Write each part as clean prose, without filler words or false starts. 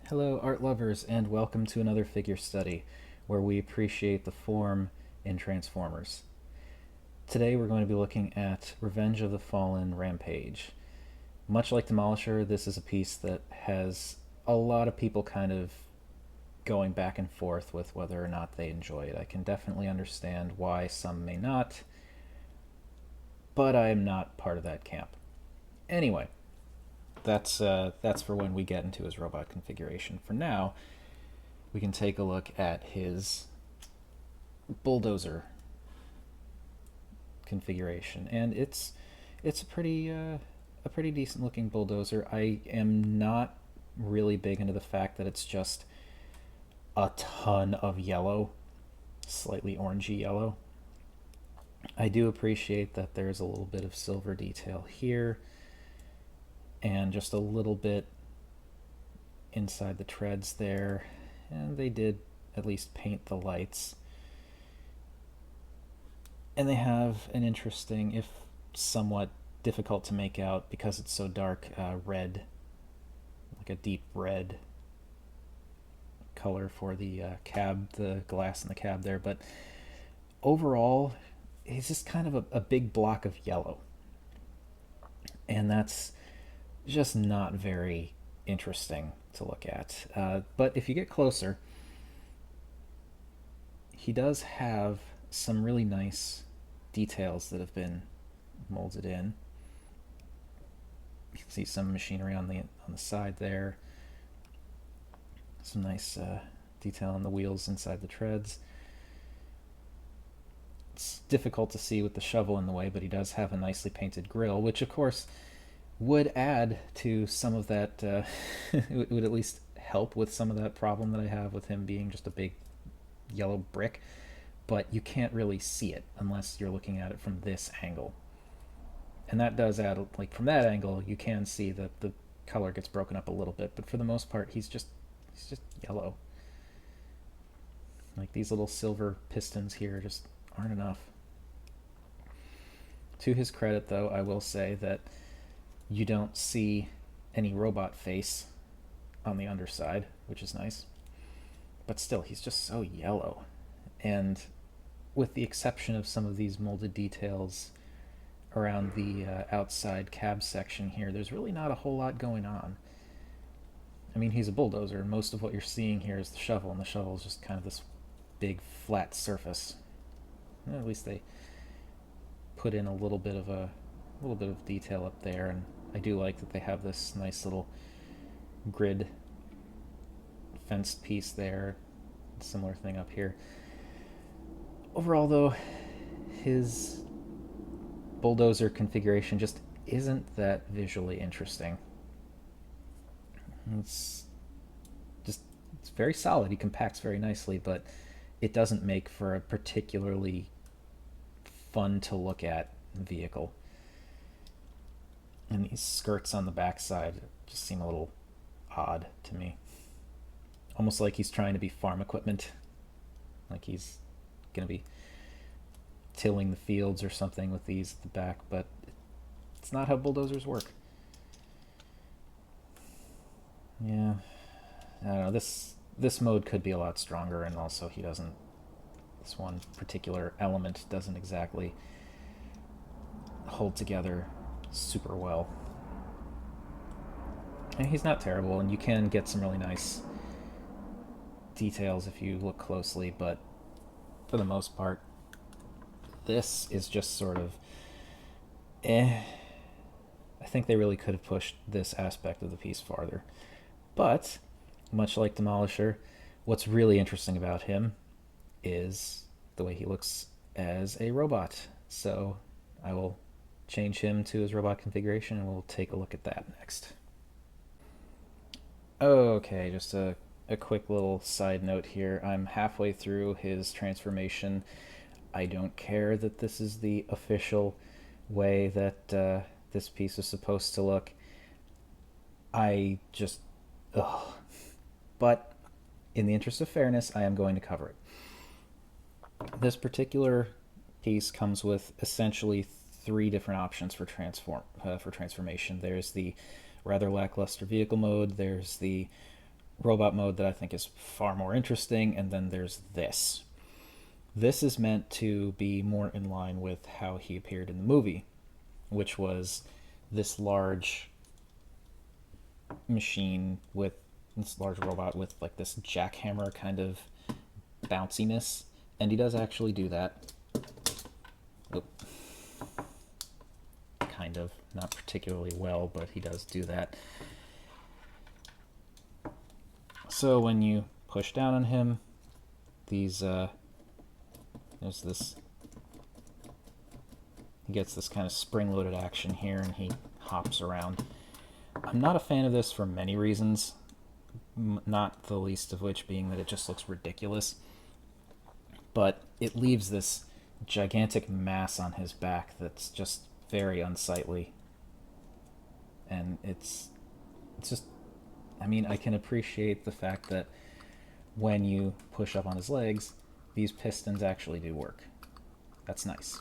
Hello, art lovers, and welcome to another figure study where we appreciate the form in Transformers. Today we're going to be looking at Revenge of the Fallen Rampage. Much like Demolisher, this is a piece that has a lot of people kind of going back and forth with whether or not they enjoy it. I can definitely understand why some may not, but I am not part of that camp. Anyway, that's for when we get into his robot configuration. For now, we can take a look at his bulldozer configuration, and it's a pretty decent looking bulldozer. I am not really big into the fact that it's just a ton of yellow, slightly orangey yellow. I do appreciate that there's a little bit of silver detail here and just a little bit inside the treads there, and they did at least paint the lights. And they have an interesting, if somewhat difficult to make out because it's so dark, red, like a deep red color for the cab, the glass in the cab there. But overall, he's just kind of a big block of yellow. And that's just not very interesting to look at. But if you get closer, he does have some really nice details that have been molded in. You can see some machinery on the side there. Some nice detail on the wheels inside the treads. It's difficult to see with the shovel in the way, but he does have a nicely painted grill, which of course would add to some of that. It would at least help with some of that problem that I have with him being just a big yellow brick, but you can't really see it unless you're looking at it from this angle. And that does add, like from that angle, you can see that the color gets broken up a little bit, but for the most part, he's just yellow. Like these little silver pistons here just aren't enough. To his credit, though, I will say that you don't see any robot face on the underside, which is nice. But still, he's just so yellow. And with the exception of some of these molded details around the outside cab section here, there's really not a whole lot going on. I mean, he's a bulldozer, and most of what you're seeing here is the shovel, and the shovel is just kind of this big flat surface. At least they put in a little bit of detail up there, and I do like that they have this nice little grid fenced piece there. Similar thing up here. Overall, though, his bulldozer configuration just isn't that visually interesting. It's very solid. He compacts very nicely, but it doesn't make for a particularly fun to look at vehicle. And these skirts on the backside just seem a little odd to me. Almost like he's trying to be farm equipment. Like he's going to be tilling the fields or something with these at the back, but it's not how bulldozers work. Yeah, I don't know. This mode could be a lot stronger, and also this one particular element doesn't exactly hold together super well. And he's not terrible, and you can get some really nice details if you look closely, but for the most part, this is just sort of I think they really could have pushed this aspect of the piece farther. But, much like Demolisher, what's really interesting about him is the way he looks as a robot. So I will change him to his robot configuration, and we'll take a look at that next. Okay, just a quick little side note here. I'm halfway through his transformation. I don't care that this is the official way that this piece is supposed to look. I just... Ugh. But in the interest of fairness, I am going to cover it. This particular piece comes with essentially three different options for transformation. There's the rather lackluster vehicle mode, there's the robot mode that I think is far more interesting, and then there's this. This is meant to be more in line with how he appeared in the movie, which was this large machine with this large robot with like this jackhammer kind of bounciness, and he does actually do that. Oop. Kind of, not particularly well, but he does do that. So when you push down on him, there's this, he gets this kind of spring-loaded action here, and he hops around. I'm not a fan of this for many reasons, not the least of which being that it just looks ridiculous. But it leaves this gigantic mass on his back that's just very unsightly. And it's just, I mean, I can appreciate the fact that when you push up on his legs, these pistons actually do work. That's nice.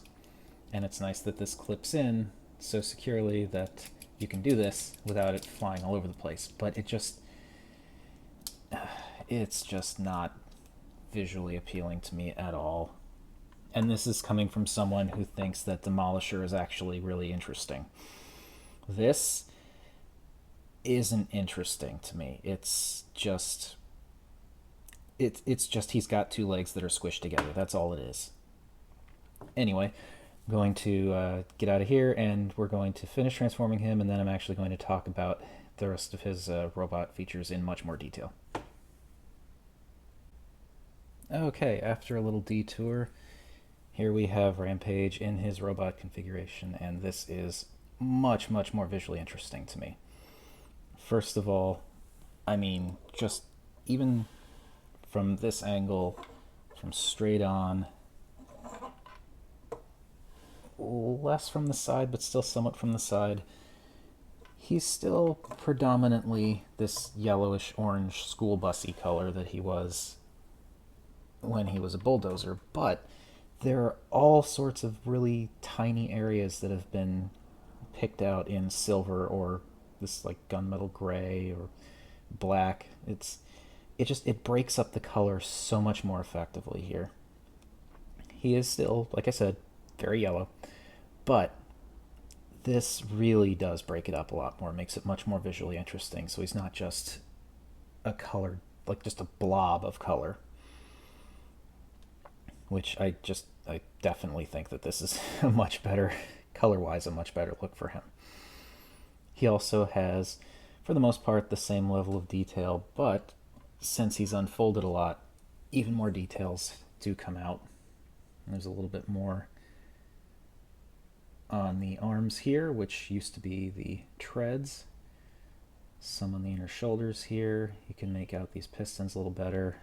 And it's nice that this clips in so securely that you can do this without it flying all over the place. But it's just not visually appealing to me at all. And this is coming from someone who thinks that Demolisher is actually really interesting. This isn't interesting to me. It's just he's got two legs that are squished together. That's all it is. Anyway, I'm going to get out of here, and we're going to finish transforming him, and then I'm actually going to talk about the rest of his robot features in much more detail. Okay, after a little detour, here we have Rampage in his robot configuration, and this is much, much more visually interesting to me. First of all, I mean, just even from this angle, from straight on, less from the side, but still somewhat from the side, he's still predominantly this yellowish orange school busy color that he was when he was a bulldozer, but there are all sorts of really tiny areas that have been picked out in silver or this like gunmetal gray or black. It breaks up the color so much more effectively here. He is still, like I said, very yellow, but this really does break it up a lot more, makes it much more visually interesting. So he's not just a color, like just a blob of color, which I definitely think that this is a much better, color-wise, a much better look for him. He also has, for the most part, the same level of detail, but since he's unfolded a lot, even more details do come out. There's a little bit more on the arms here, which used to be the treads. Some on the inner shoulders here. You can make out these pistons a little better.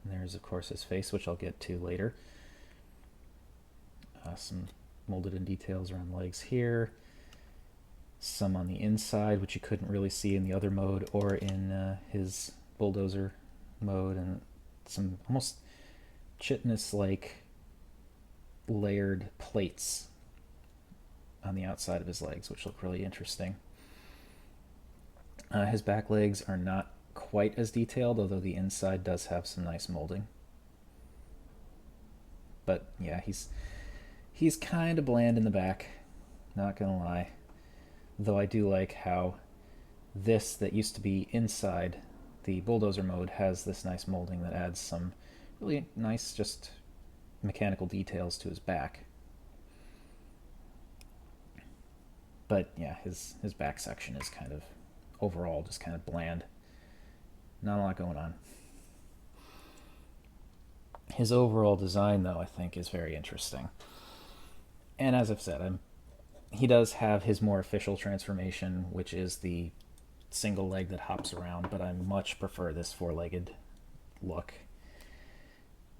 And there's, of course, his face, which I'll get to later. Some molded in details around the legs here. Some on the inside, which you couldn't really see in the other mode or in his bulldozer mode. And some almost chitinous-like layered plates on the outside of his legs, which look really interesting. His back legs are not quite as detailed, although the inside does have some nice molding. But yeah, he's kind of bland in the back, not gonna lie. Though I do like how this that used to be inside the bulldozer mode has this nice molding that adds some really nice just mechanical details to his back. But yeah, his back section is kind of overall just kind of bland. Not a lot going on. His overall design, though, I think is very interesting. And as I've said, he does have his more official transformation, which is the single leg that hops around, but I much prefer this four-legged look.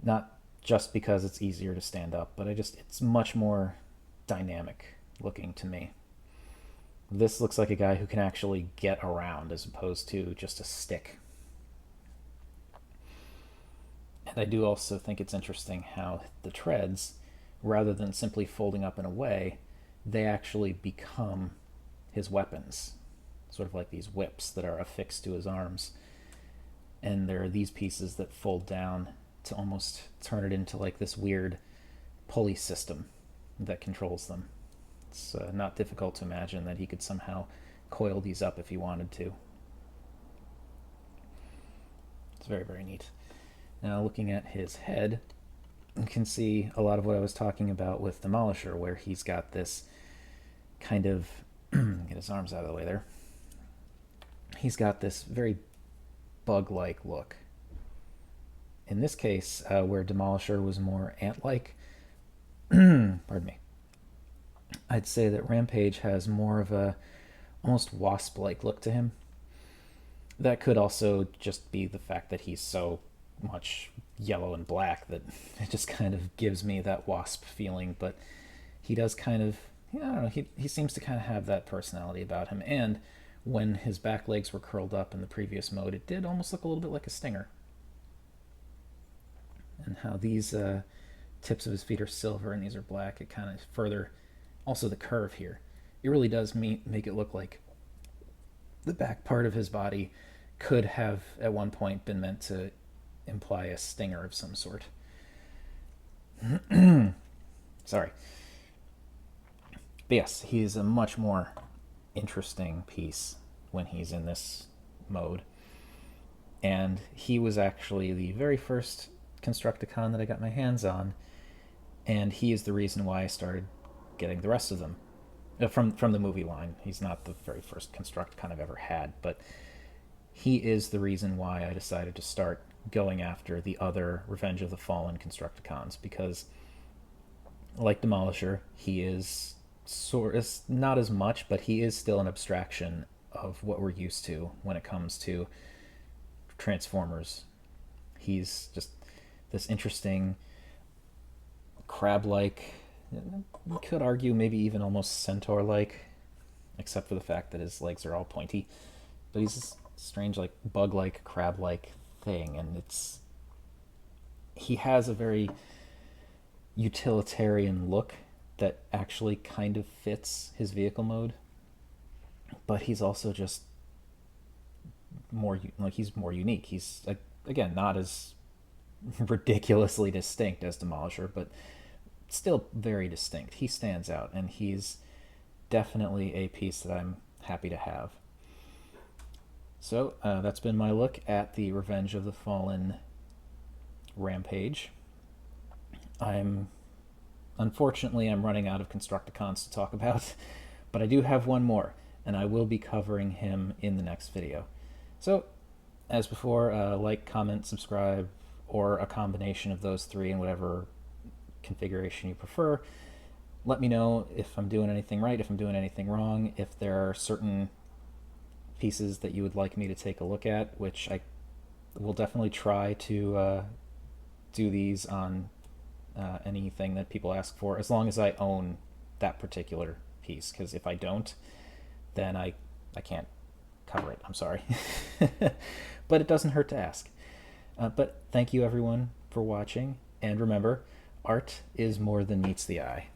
Not just because it's easier to stand up, but it's much more dynamic looking to me. This looks like a guy who can actually get around as opposed to just a stick. And I do also think it's interesting how the treads, rather than simply folding up and away, they actually become his weapons. Sort of like these whips that are affixed to his arms. and there are these pieces that fold down to almost turn it into like this weird pulley system that controls them. It's not difficult to imagine that he could somehow coil these up if he wanted to. It's very, very neat. Now, looking at his head, you can see a lot of what I was talking about with Demolisher, where he's got this kind of get his arms out of the way there. He's got this very bug-like look. In this case, where Demolisher was more ant-like, pardon me, I'd say that Rampage has more of a almost wasp-like look to him. That could also just be the fact that he's so much yellow and black that it just kind of gives me that wasp feeling, but he does kind of, I don't know, he seems to kind of have that personality about him. And when his back legs were curled up in the previous mode, it did almost look a little bit like a stinger. And how these tips of his feet are silver and these are black, it kind of further, also the curve here, it really does make it look like the back part of his body could have at one point been meant to imply a stinger of some sort. Sorry. But yes, he's a much more interesting piece when he's in this mode. And he was actually the very first Constructicon that I got my hands on, and he is the reason why I started getting the rest of them. From the movie line. He's not the very first Constructicon I've ever had, but he is the reason why I decided to start going after the other Revenge of the Fallen Constructicons, because like Demolisher, he is not as much, but he is still an abstraction of what we're used to when it comes to Transformers. He's just this interesting crab-like, you could argue maybe even almost centaur-like, except for the fact that his legs are all pointy. But he's this strange, like bug-like, crab-like thing, and he has a very utilitarian look that actually kind of fits his vehicle mode. But he's also just he's more unique. He's again not as ridiculously distinct as Demolisher, but still very distinct. He stands out, and he's definitely a piece that I'm happy to have. So that's been my look at the Revenge of the Fallen Rampage. Unfortunately, I'm running out of Constructicons to talk about, but I do have one more, and I will be covering him in the next video. So, as before, like, comment, subscribe, or a combination of those three in whatever configuration you prefer. Let me know if I'm doing anything right, if I'm doing anything wrong, if there are certain pieces that you would like me to take a look at, which I will definitely try to do these on anything that people ask for, as long as I own that particular piece, because if I don't, then I can't cover it. I'm sorry. But it doesn't hurt to ask. But thank you everyone for watching, and remember, art is more than meets the eye.